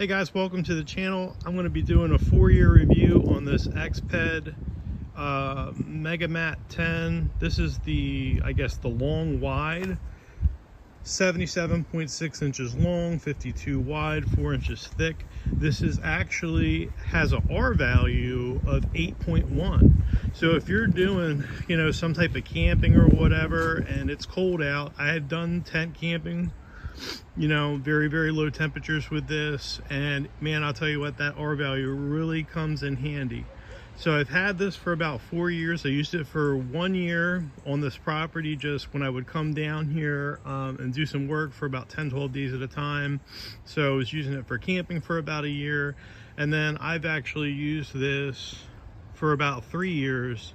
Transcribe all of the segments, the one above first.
Hey guys, welcome to the channel. I'm going to be doing a 4-year review on this Exped Megamat 10. This is the, I guess, the long wide, 77.6 inches long, 52 wide, 4 inches thick. This is actually has a R value of 8.1. So if you're doing, some type of camping or whatever, and it's cold out, I had done tent camping, very, very low temperatures with this, and man, I'll tell you what, that R value really comes in handy. So I've had this for about 4 years. I used it for 1 year on this property, just when I would come down here and do some work for about 10-12 days at a time. So I was using it for camping for about a year, and then I've actually used this for about 3 years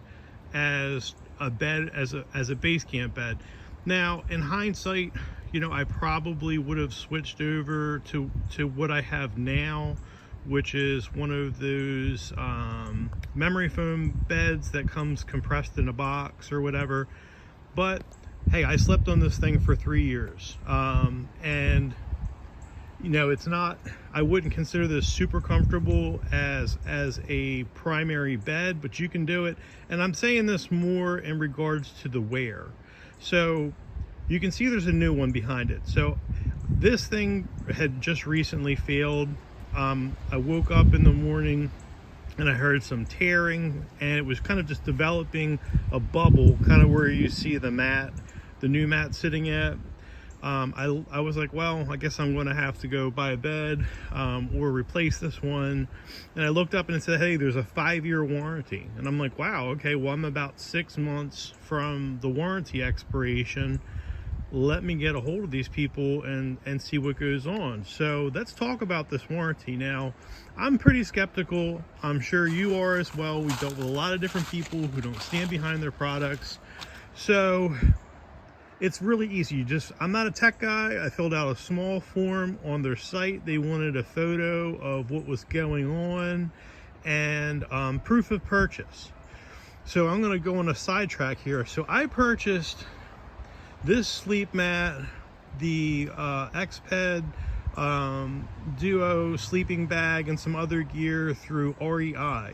as a bed, as a base camp bed. Now in hindsight, I probably would have switched over to what I have now, which is one of those memory foam beds that comes compressed in a box or whatever. But hey, I slept on this thing for 3 years, and it's not, I wouldn't consider this super comfortable as a primary bed, but you can do it. And I'm saying this more in regards to the wear. So you can see there's a new one behind it. So this thing had just recently failed. I woke up in the morning and I heard some tearing, and it was kind of just developing a bubble, kind of where you see the mat, the new mat sitting at. I was like, well, I guess I'm going to have to go buy a bed or replace this one. And I looked up and it said, hey, there's a 5-year warranty. And I'm like, wow, okay, well, I'm about 6 months from the warranty expiration. Let me get a hold of these people and see what goes on. So let's talk about this warranty. Now, I'm pretty skeptical. I'm sure you are as well. We've dealt with a lot of different people who don't stand behind their products. So it's really easy. I'm not a tech guy. I filled out a small form on their site. They wanted a photo of what was going on and proof of purchase. So I'm going to go on a sidetrack here. So I purchased this sleep mat, the Exped Duo sleeping bag, and some other gear through REI.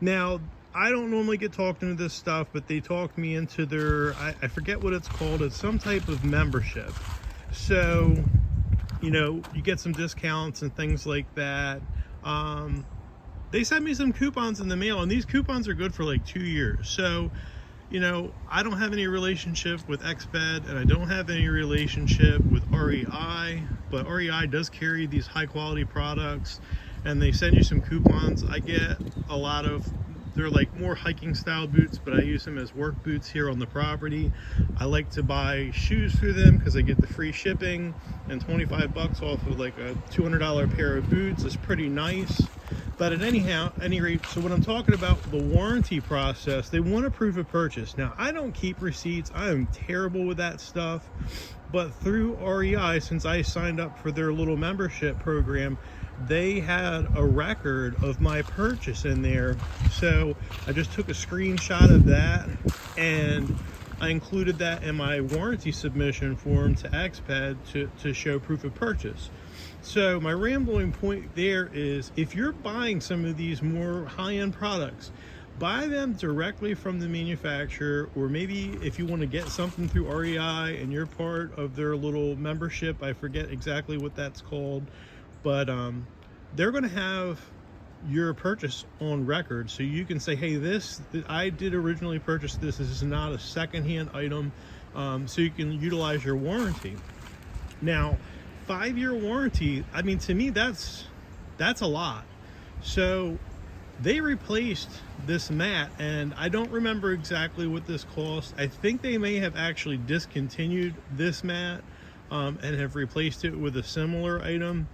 Now, I don't normally get talked into this stuff, but they talked me into their, I forget what it's called. It's some type of membership. So, you get some discounts and things like that. They sent me some coupons in the mail, and these coupons are good for like 2 years. So, I don't have any relationship with Exped, and I don't have any relationship with REI, but REI does carry these high quality products, and they send you some coupons. I get a lot of, they're like more hiking style boots, but I use them as work boots here on the property. I like to buy shoes through them because I get the free shipping, and 25 bucks off of like a $200 pair of boots is pretty nice. But at any rate, so when I'm talking about the warranty process, they want a proof of purchase. Now, I don't keep receipts. I am terrible with that stuff. But through REI, since I signed up for their little membership program, they had a record of my purchase in there. So I just took a screenshot of that, and I included that in my warranty submission form to Exped to show proof of purchase. So my rambling point there is, if you're buying some of these more high-end products, buy them directly from the manufacturer, or maybe if you want to get something through REI and you're part of their little membership, I forget exactly what that's called, but they're going to have your purchase on record, so you can say, hey, I did originally purchase this. This is not a secondhand item, so you can utilize your warranty. Now, 5-year warranty, I mean, to me, that's a lot. So they replaced this mat, and I don't remember exactly what this cost. I think they may have actually discontinued this mat and have replaced it with a similar item,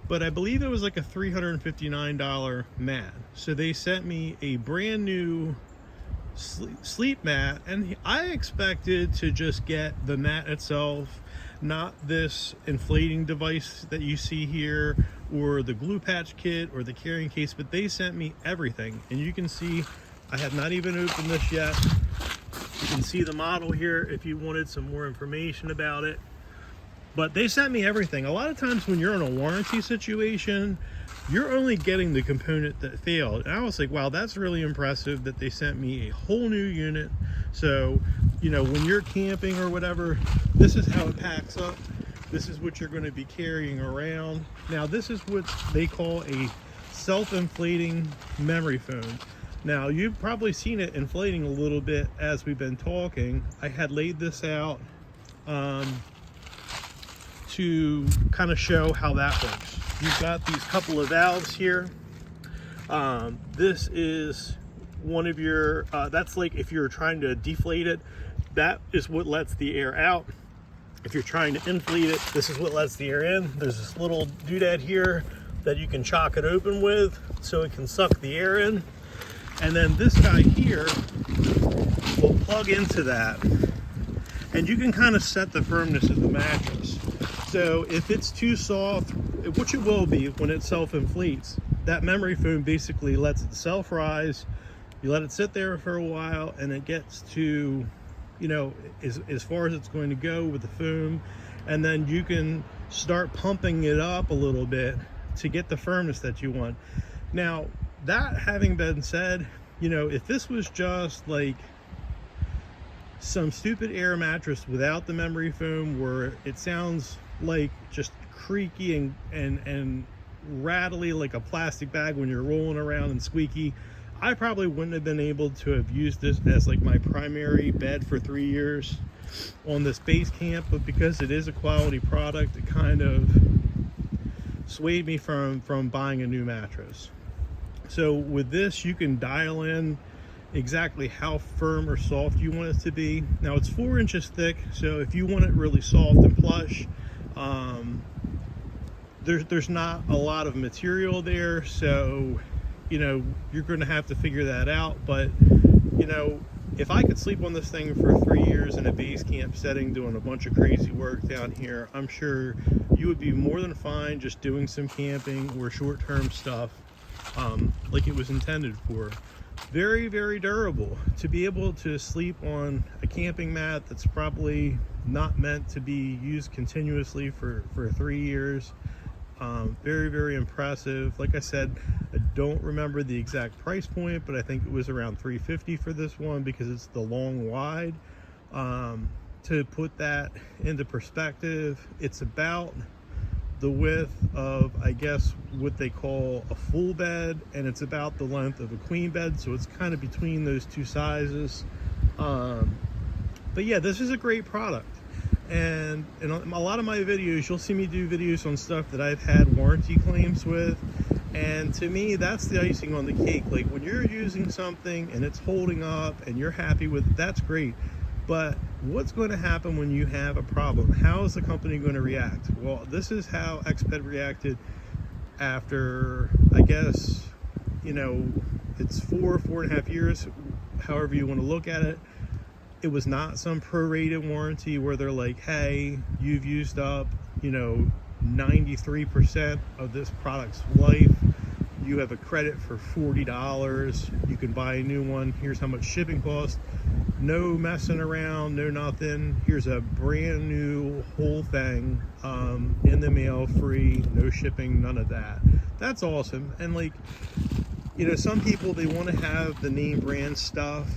but I believe it was like a $359 mat. So they sent me a brand new sleep mat, and I expected to just get the mat itself, not this inflating device that you see here, or the glue patch kit, or the carrying case, but they sent me everything. And you can see I have not even opened this yet. You can see the model here if you wanted some more information about it. But they sent me everything. A lot of times when you're in a warranty situation, you're only getting the component that failed. And I was like, wow, that's really impressive that they sent me a whole new unit. So, you know, when you're camping or whatever, this is how it packs up. This is what you're going to be carrying around. Now, this is what they call a self-inflating memory foam. Now, you've probably seen it inflating a little bit as we've been talking. I had laid this out to kind of show how that works. You've got these couple of valves here. This is one of your, that's like if you're trying to deflate it, that is what lets the air out. If you're trying to inflate it, this is what lets the air in. There's this little doodad here that you can chock it open with so it can suck the air in. And then this guy here will plug into that. And you can kind of set the firmness of the mattress. So if it's too soft, which it will be when it self-inflates, that memory foam basically lets itself rise. You let it sit there for a while and it gets to, you know, as far as it's going to go with the foam. And then you can start pumping it up a little bit to get the firmness that you want. Now, that having been said, you know, if this was just like some stupid air mattress without the memory foam where it sounds like just creaky and rattly like a plastic bag when you're rolling around and squeaky, I probably wouldn't have been able to have used this as like my primary bed for 3 years on this base camp. But because it is a quality product, it kind of swayed me from buying a new mattress. So with this, you can dial in exactly how firm or soft you want it to be. Now it's 4 inches thick, so if you want it really soft and plush, there's not a lot of material there, so you know you're going to have to figure that out. But you know, if I could sleep on this thing for 3 years in a base camp setting doing a bunch of crazy work down here, I'm sure you would be more than fine just doing some camping or short-term stuff like it was intended for. Very, very durable. To be able to sleep on a camping mat that's probably not meant to be used continuously for 3 years. Very, very impressive. Like I said, I don't remember the exact price point, but I think it was around $350 for this one because it's the long wide. To put that into perspective, it's about the width of, I guess, what they call a full bed, and it's about the length of a queen bed, so it's kind of between those two sizes. But yeah, this is a great product. And in a lot of my videos, you'll see me do videos on stuff that I've had warranty claims with. And to me, that's the icing on the cake. Like when you're using something and it's holding up and you're happy with it, that's great. But what's going to happen when you have a problem? How is the company going to react? Well, this is how Exped reacted after, I guess, you know, it's 4.5 years, however you want to look at it. It was not some prorated warranty where they're like, hey, you've used up, you know, 93% of this product's life. You have a credit for $40. You can buy a new one. Here's how much shipping costs. No messing around, no nothing. Here's a brand new whole thing in the mail, free, no shipping, none of that. That's awesome. And like, you know, some people, they want to have the name brand stuff.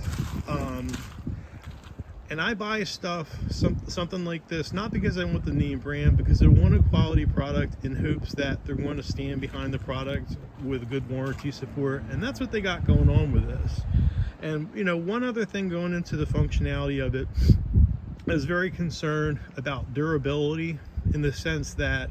And I buy stuff, something like this, not because I want the name brand, because I want a quality product in hopes that they're going to stand behind the product with good warranty support. And that's what they got going on with this. And, you know, one other thing going into the functionality of it, I was very concerned about durability in the sense that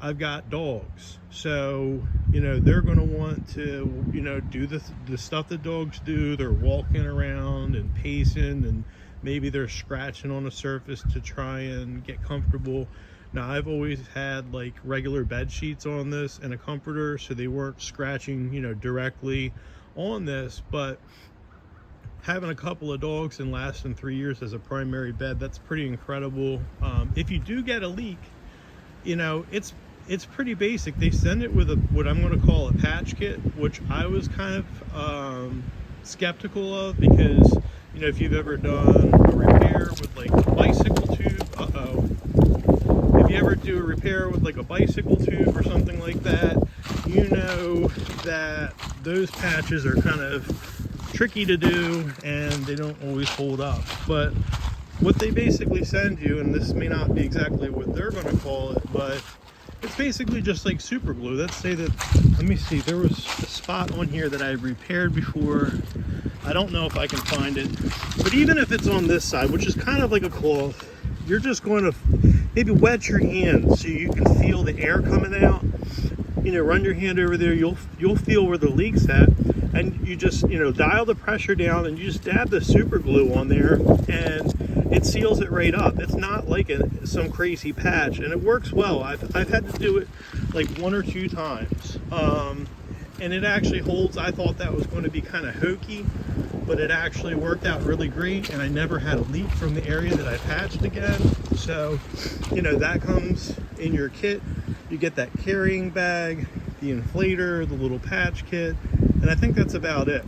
I've got dogs. So, you know, they're going to want to, you know, do the stuff that dogs do. They're walking around and pacing, and maybe they're scratching on a surface to try and get comfortable. Now, I've always had like regular bed sheets on this and a comforter, so they weren't scratching, you know, directly on this. But having a couple of dogs and lasting 3 years as a primary bed, that's pretty incredible. If you do get a leak, you know, it's pretty basic. They send it with what I'm going to call a patch kit, which I was kind of skeptical of, because, you know, if you've ever done a repair with like a bicycle tube, if you ever do a repair with like a bicycle tube or something like that, you know that those patches are kind of tricky to do and they don't always hold up. But what they basically send you, and this may not be exactly what they're going to call it, but it's basically just like super glue. Let's say that, let me see, there was a spot on here that I repaired before. I don't know if I can find it, but even if it's on this side, which is kind of like a cloth, you're just going to maybe wet your hand so you can feel the air coming out. You know, run your hand over there, you'll feel where the leak's at, and you just, you know, dial the pressure down and you just dab the super glue on there and it seals it right up. It's not like some crazy patch, and it works well. I've had to do it like 1 or 2 times, and it actually holds. I thought that was going to be kind of hokey, but it actually worked out really great, and I never had a leak from the area that I patched again. So, you know, that comes in your kit. You get that carrying bag, the inflator, the little patch kit, and I think that's about it.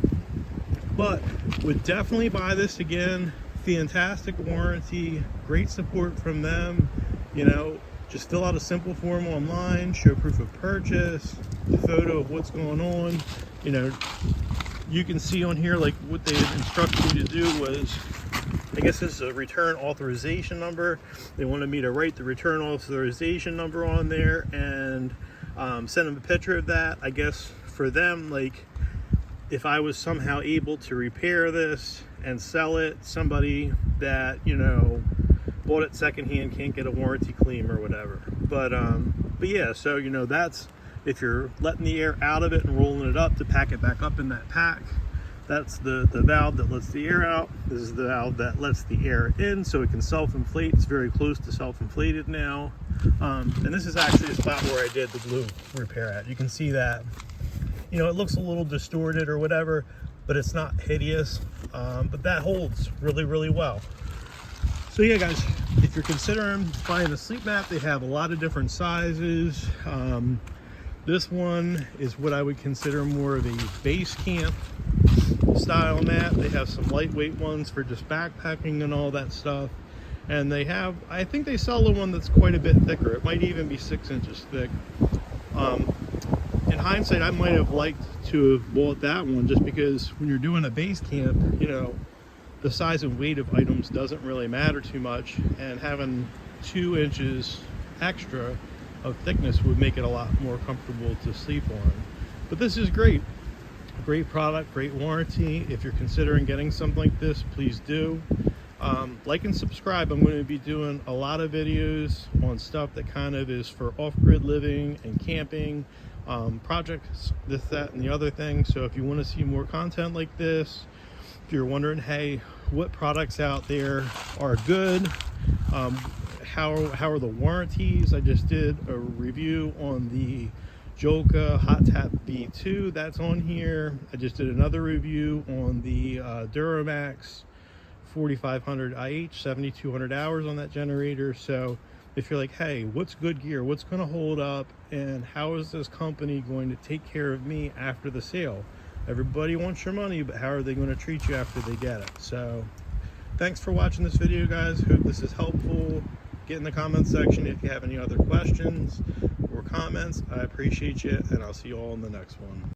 But would definitely buy this again. Fantastic warranty, great support from them. You know, just fill out a simple form online, show proof of purchase, the photo of what's going on. You know, you can see on here like what they instructed me to do was, I guess this is a return authorization number. They wanted me to write the return authorization number on there and send them a picture of that. I guess for them, like, if I was somehow able to repair this and sell it, somebody that, you know, bought it secondhand can't get a warranty claim or whatever. But yeah, so, you know, that's if you're letting the air out of it and rolling it up to pack it back up in that pack. That's the valve that lets the air out. This is the valve that lets the air in so it can self-inflate. It's very close to self-inflated now. And this is actually the spot where I did the glue repair at. You can see that, you know, it looks a little distorted or whatever, but it's not hideous. But that holds really, really well. So yeah, guys, if you're considering buying a sleep mat, they have a lot of different sizes. This one is what I would consider more of a base camp style mat. They have some lightweight ones for just backpacking and all that stuff. And they have, I think they sell the one that's quite a bit thicker. It might even be 6 inches thick. In hindsight, I might have liked to have bought that one just because when you're doing a base camp, you know, the size and weight of items doesn't really matter too much, and having 2 inches extra of thickness would make it a lot more comfortable to sleep on. But this is great. Great product, great warranty. If you're considering getting something like this, please do. Like and subscribe. I'm going to be doing a lot of videos on stuff that kind of is for off-grid living and camping, projects, this, that, and the other thing. So if you want to see more content like this, if you're wondering, hey, what products out there are good, how are the warranties? I just did a review on the Joka Hot Tap V2, that's on here. I just did another review on the Duramax 4500 IH, 7200 hours on that generator. So if you're like, hey, what's good gear, what's going to hold up, and how is this company going to take care of me after the sale? Everybody wants your money, but how are they going to treat you after they get it? So thanks for watching this video, guys. Hope this is helpful. Get in the comment section if you have any other questions or comments. I appreciate you, and I'll see you all in the next one.